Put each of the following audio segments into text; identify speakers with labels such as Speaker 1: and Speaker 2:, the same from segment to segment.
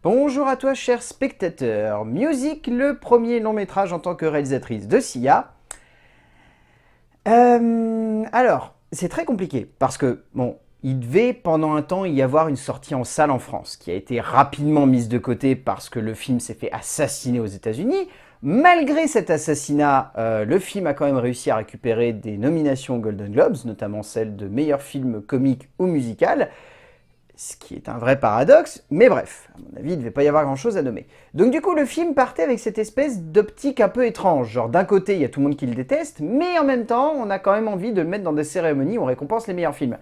Speaker 1: Bonjour à toi cher spectateur. Music, le premier long métrage en tant que réalisatrice de Sia. Alors, c'est très compliqué parce que, bon, il devait pendant un temps y avoir une sortie en salle en France qui a été rapidement mise de côté parce que le film s'est fait assassiner aux États-Unis. Malgré cet assassinat, le film a quand même réussi à récupérer des nominations aux Golden Globes, notamment celle de meilleur film comique ou musical. Ce qui est un vrai paradoxe, mais bref, à mon avis, il ne devait pas y avoir grand-chose à nommer. Donc du coup, le film partait avec cette espèce d'optique un peu étrange, genre d'un côté, il y a tout le monde qui le déteste, mais en même temps, on a quand même envie de le mettre dans des cérémonies où on récompense les meilleurs films.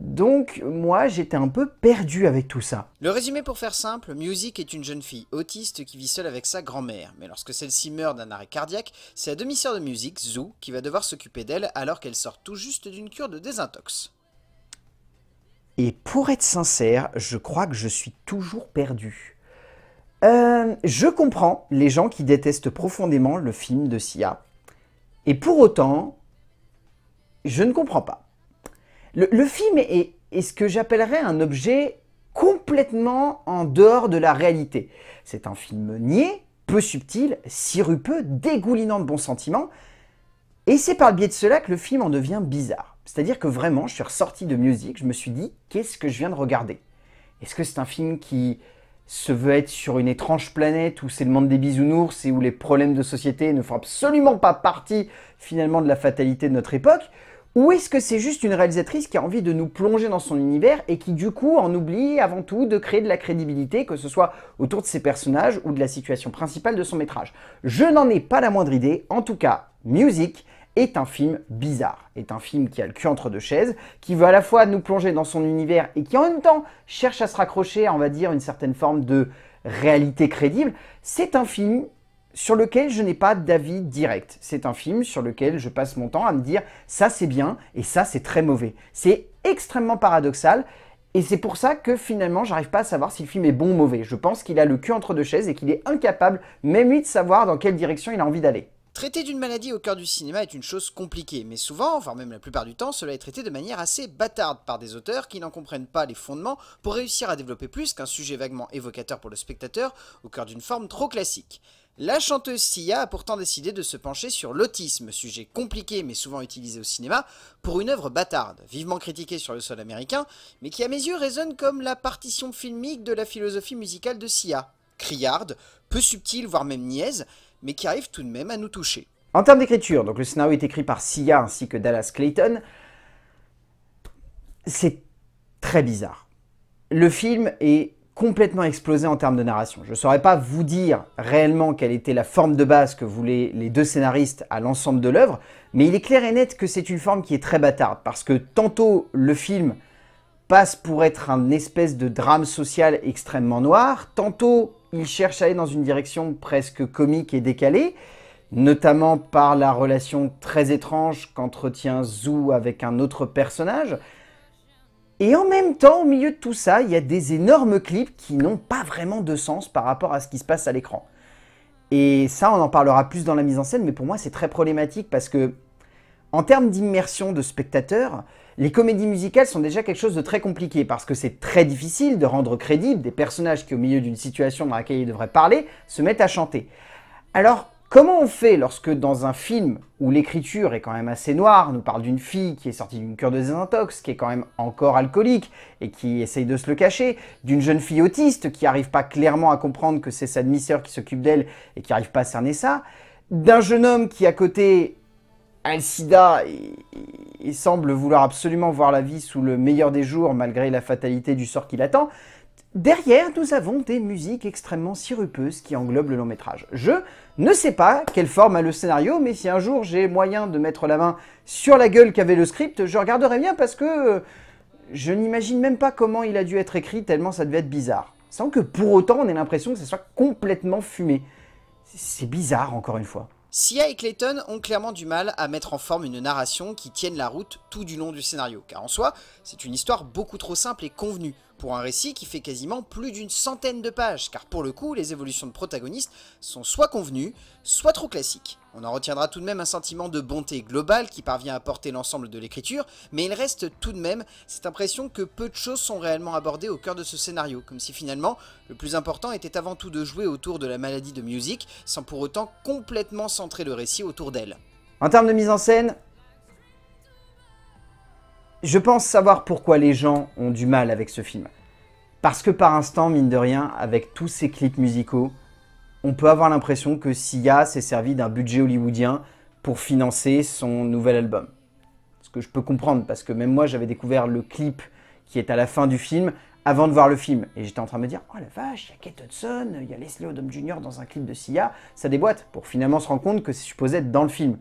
Speaker 1: Donc moi, j'étais un peu perdu avec tout ça.
Speaker 2: Le résumé pour faire simple, Music est une jeune fille autiste qui vit seule avec sa grand-mère, mais lorsque celle-ci meurt d'un arrêt cardiaque, c'est la demi-sœur de Music, Zoo, qui va devoir s'occuper d'elle alors qu'elle sort tout juste d'une cure de désintox.
Speaker 1: Et pour être sincère, je crois que je suis toujours perdu. Je comprends les gens qui détestent profondément le film de Sia. Et pour autant, je ne comprends pas. Le film est ce que j'appellerais un objet complètement en dehors de la réalité. C'est un film niais, peu subtil, sirupeux, dégoulinant de bons sentiments. Et c'est par le biais de cela que le film en devient bizarre. C'est-à-dire que vraiment, je suis ressorti de Music, je me suis dit, qu'est-ce que je viens de regarder? Est-ce que c'est un film qui se veut être sur une étrange planète où c'est le monde des bisounours et où les problèmes de société ne font absolument pas partie finalement de la fatalité de notre époque? Ou est-ce que c'est juste une réalisatrice qui a envie de nous plonger dans son univers et qui du coup en oublie avant tout de créer de la crédibilité, que ce soit autour de ses personnages ou de la situation principale de son métrage? Je n'en ai pas la moindre idée, en tout cas, Music est un film bizarre, est un film qui a le cul entre deux chaises, qui veut à la fois nous plonger dans son univers et qui en même temps cherche à se raccrocher à, on va dire, une certaine forme de réalité crédible. C'est un film sur lequel je n'ai pas d'avis direct. C'est un film sur lequel je passe mon temps à me dire ça c'est bien et ça c'est très mauvais. C'est extrêmement paradoxal et c'est pour ça que finalement j'arrive pas à savoir si le film est bon ou mauvais. Je pense qu'il a le cul entre deux chaises et qu'il est incapable même lui de savoir dans quelle direction il a envie d'aller.
Speaker 2: Traiter d'une maladie au cœur du cinéma est une chose compliquée, mais souvent, voire même la plupart du temps, cela est traité de manière assez bâtarde par des auteurs qui n'en comprennent pas les fondements pour réussir à développer plus qu'un sujet vaguement évocateur pour le spectateur au cœur d'une forme trop classique. La chanteuse Sia a pourtant décidé de se pencher sur l'autisme, sujet compliqué mais souvent utilisé au cinéma, pour une œuvre bâtarde, vivement critiquée sur le sol américain, mais qui à mes yeux résonne comme la partition filmique de la philosophie musicale de Sia. Criarde, peu subtile voire même niaise, mais qui arrive tout de même à nous toucher.
Speaker 1: En termes d'écriture, donc le scénario est écrit par Sia ainsi que Dallas Clayton, c'est très bizarre. Le film est complètement explosé en termes de narration. Je ne saurais pas vous dire réellement quelle était la forme de base que voulaient les deux scénaristes à l'ensemble de l'œuvre, mais il est clair et net que c'est une forme qui est très bâtarde, parce que tantôt le film passe pour être un espèce de drame social extrêmement noir, tantôt il cherche à aller dans une direction presque comique et décalée, notamment par la relation très étrange qu'entretient Zoo avec un autre personnage. Et en même temps, au milieu de tout ça, il y a des énormes clips qui n'ont pas vraiment de sens par rapport à ce qui se passe à l'écran. Et ça, on en parlera plus dans la mise en scène, mais pour moi, c'est très problématique parce que, en termes d'immersion de spectateurs, les comédies musicales sont déjà quelque chose de très compliqué parce que c'est très difficile de rendre crédibles des personnages qui, au milieu d'une situation dans laquelle ils devraient parler, se mettent à chanter. Alors, comment on fait lorsque dans un film où l'écriture est quand même assez noire, nous parle d'une fille qui est sortie d'une cure de désintox, qui est quand même encore alcoolique et qui essaye de se le cacher, d'une jeune fille autiste qui n'arrive pas clairement à comprendre que c'est sa demi-sœur qui s'occupe d'elle et qui n'arrive pas à cerner ça, d'un jeune homme qui à côté a le sida et semble vouloir absolument voir la vie sous le meilleur des jours malgré la fatalité du sort qui l'attend. Derrière, nous avons des musiques extrêmement sirupeuses qui englobent le long métrage. Je ne sais pas quelle forme a le scénario, mais si un jour j'ai moyen de mettre la main sur la gueule qu'avait le script, je regarderai bien parce que je n'imagine même pas comment il a dû être écrit tellement ça devait être bizarre. Sans que pour autant on ait l'impression que ça soit complètement fumé. C'est bizarre encore une fois.
Speaker 2: Sia et Clayton ont clairement du mal à mettre en forme une narration qui tienne la route tout du long du scénario, car en soi, c'est une histoire beaucoup trop simple et convenue, pour un récit qui fait quasiment plus d'une centaine de pages, car pour le coup, les évolutions de protagonistes sont soit convenues, soit trop classiques. On en retiendra tout de même un sentiment de bonté globale qui parvient à porter l'ensemble de l'écriture, mais il reste tout de même cette impression que peu de choses sont réellement abordées au cœur de ce scénario, comme si finalement le plus important était avant tout de jouer autour de la maladie de Music, sans pour autant complètement centrer le récit autour d'elle.
Speaker 1: En termes de mise en scène, je pense savoir pourquoi les gens ont du mal avec ce film. Parce que par instant, mine de rien, avec tous ces clips musicaux, on peut avoir l'impression que Sia s'est servi d'un budget hollywoodien pour financer son nouvel album. Ce que je peux comprendre, parce que même moi, j'avais découvert le clip qui est à la fin du film avant de voir le film. Et j'étais en train de me dire, oh la vache, il y a Kate Hudson, il y a Leslie Odom Jr. dans un clip de Sia, ça déboîte, pour finalement se rendre compte que c'est supposé être dans le film.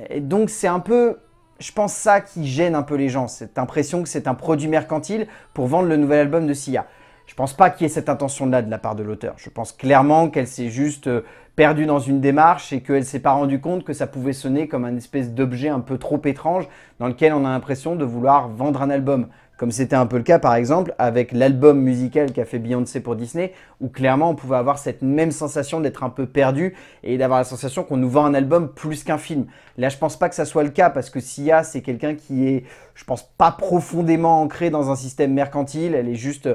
Speaker 1: Et donc c'est un peu, je pense, ça qui gêne un peu les gens, cette impression que c'est un produit mercantile pour vendre le nouvel album de Sia. Je pense pas qu'il y ait cette intention-là de la part de l'auteur. Je pense clairement qu'elle s'est juste perdue dans une démarche et qu'elle s'est pas rendue compte que ça pouvait sonner comme un espèce d'objet un peu trop étrange dans lequel on a l'impression de vouloir vendre un album. Comme c'était un peu le cas par exemple avec l'album musical qu'a fait Beyoncé pour Disney, où clairement on pouvait avoir cette même sensation d'être un peu perdu et d'avoir la sensation qu'on nous vend un album plus qu'un film. Là je pense pas que ça soit le cas parce que Sia c'est quelqu'un qui est, je pense, pas profondément ancré dans un système mercantile, elle est juste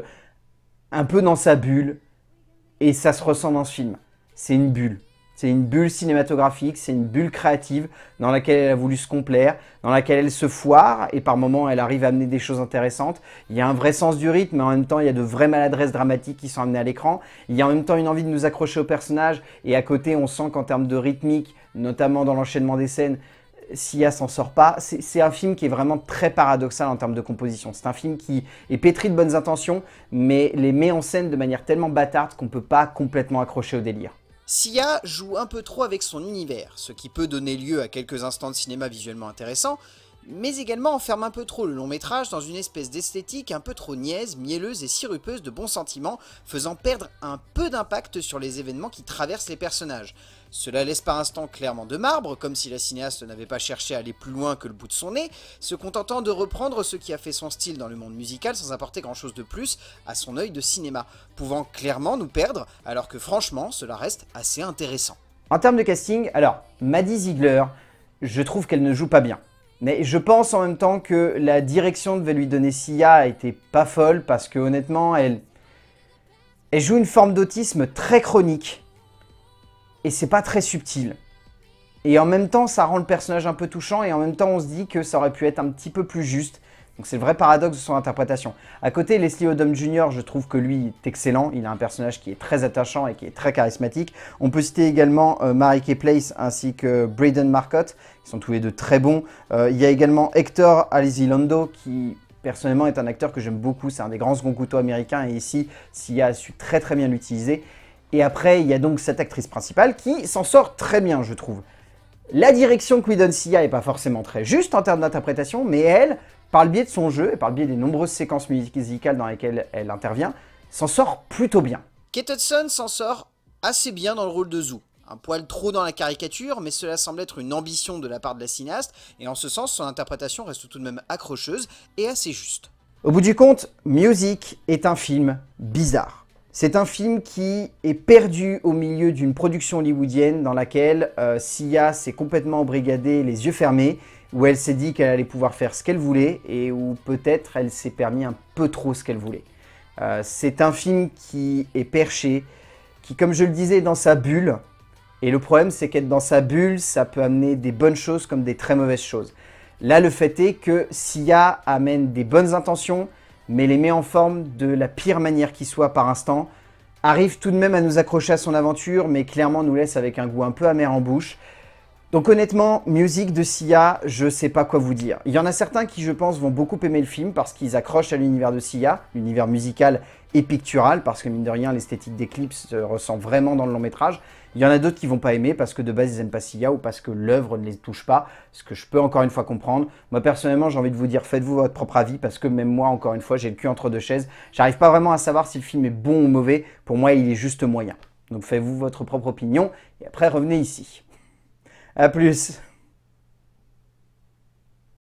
Speaker 1: un peu dans sa bulle, et ça se ressent dans ce film. C'est une bulle. C'est une bulle cinématographique, c'est une bulle créative dans laquelle elle a voulu se complaire, dans laquelle elle se foire, et par moments elle arrive à amener des choses intéressantes. Il y a un vrai sens du rythme, mais en même temps il y a de vraies maladresses dramatiques qui sont amenées à l'écran. Il y a en même temps une envie de nous accrocher au personnage, et à côté on sent qu'en termes de rythmique, notamment dans l'enchaînement des scènes, Sia s'en sort pas. C'est un film qui est vraiment très paradoxal en termes de composition. C'est un film qui est pétri de bonnes intentions, mais les met en scène de manière tellement bâtarde qu'on ne peut pas complètement accrocher au délire.
Speaker 2: Sia joue un peu trop avec son univers, ce qui peut donner lieu à quelques instants de cinéma visuellement intéressants, mais également enferme un peu trop le long métrage dans une espèce d'esthétique un peu trop niaise, mielleuse et sirupeuse de bons sentiments, faisant perdre un peu d'impact sur les événements qui traversent les personnages. Cela laisse par instant clairement de marbre, comme si la cinéaste n'avait pas cherché à aller plus loin que le bout de son nez, se contentant de reprendre ce qui a fait son style dans le monde musical sans apporter grand chose de plus à son œil de cinéma, pouvant clairement nous perdre, alors que franchement cela reste assez intéressant.
Speaker 1: En termes de casting, alors Maddie Ziegler, je trouve qu'elle ne joue pas bien. Mais je pense en même temps que la direction devait lui donner Sia était pas folle parce que honnêtement, elle joue une forme d'autisme très chronique et c'est pas très subtil. Et en même temps, ça rend le personnage un peu touchant et en même temps, on se dit que ça aurait pu être un petit peu plus juste. Donc c'est le vrai paradoxe de son interprétation. À côté, Leslie Odom Jr., je trouve que lui est excellent. Il a un personnage qui est très attachant et qui est très charismatique. On peut citer également Mary-Kay Place ainsi que Braden Marcotte. Ils sont tous les deux très bons. Il y a également Hector Elizondo qui, personnellement, est un acteur que j'aime beaucoup. C'est un des grands seconds couteaux américains et ici, Sia a su très bien l'utiliser. Et après, il y a donc cette actrice principale qui s'en sort très bien, je trouve. La direction que lui donne Sia n'est pas forcément très juste en termes d'interprétation, mais elle, par le biais de son jeu et par le biais des nombreuses séquences musicales dans lesquelles elle intervient, s'en sort plutôt bien.
Speaker 2: Kate Hudson s'en sort assez bien dans le rôle de Zou. Un poil trop dans la caricature, mais cela semble être une ambition de la part de la cinéaste, et en ce sens, son interprétation reste tout de même accrocheuse et assez juste.
Speaker 1: Au bout du compte, Music est un film bizarre. C'est un film qui est perdu au milieu d'une production hollywoodienne dans laquelle Sia s'est complètement embrigadée les yeux fermés, où elle s'est dit qu'elle allait pouvoir faire ce qu'elle voulait et où peut-être elle s'est permis un peu trop ce qu'elle voulait. C'est un film qui est perché, qui, comme je le disais, est dans sa bulle. Et le problème, c'est qu'être dans sa bulle, ça peut amener des bonnes choses comme des très mauvaises choses. Là, le fait est que Sia amène des bonnes intentions, mais les met en forme de la pire manière qui soit par instant, arrive tout de même à nous accrocher à son aventure, mais clairement nous laisse avec un goût un peu amer en bouche. Donc honnêtement, Music de Sia, je sais pas quoi vous dire. Il y en a certains qui, je pense, vont beaucoup aimer le film parce qu'ils accrochent à l'univers de Sia, l'univers musical et pictural, parce que mine de rien, l'esthétique des clips se ressent vraiment dans le long métrage. Il y en a d'autres qui vont pas aimer parce que de base, ils aiment pas Sia ou parce que l'œuvre ne les touche pas, ce que je peux encore une fois comprendre. Moi, personnellement, j'ai envie de vous dire, faites-vous votre propre avis parce que même moi, encore une fois, j'ai le cul entre deux chaises. J'arrive pas vraiment à savoir si le film est bon ou mauvais. Pour moi, il est juste moyen. Donc faites-vous votre propre opinion et après, revenez ici. À plus.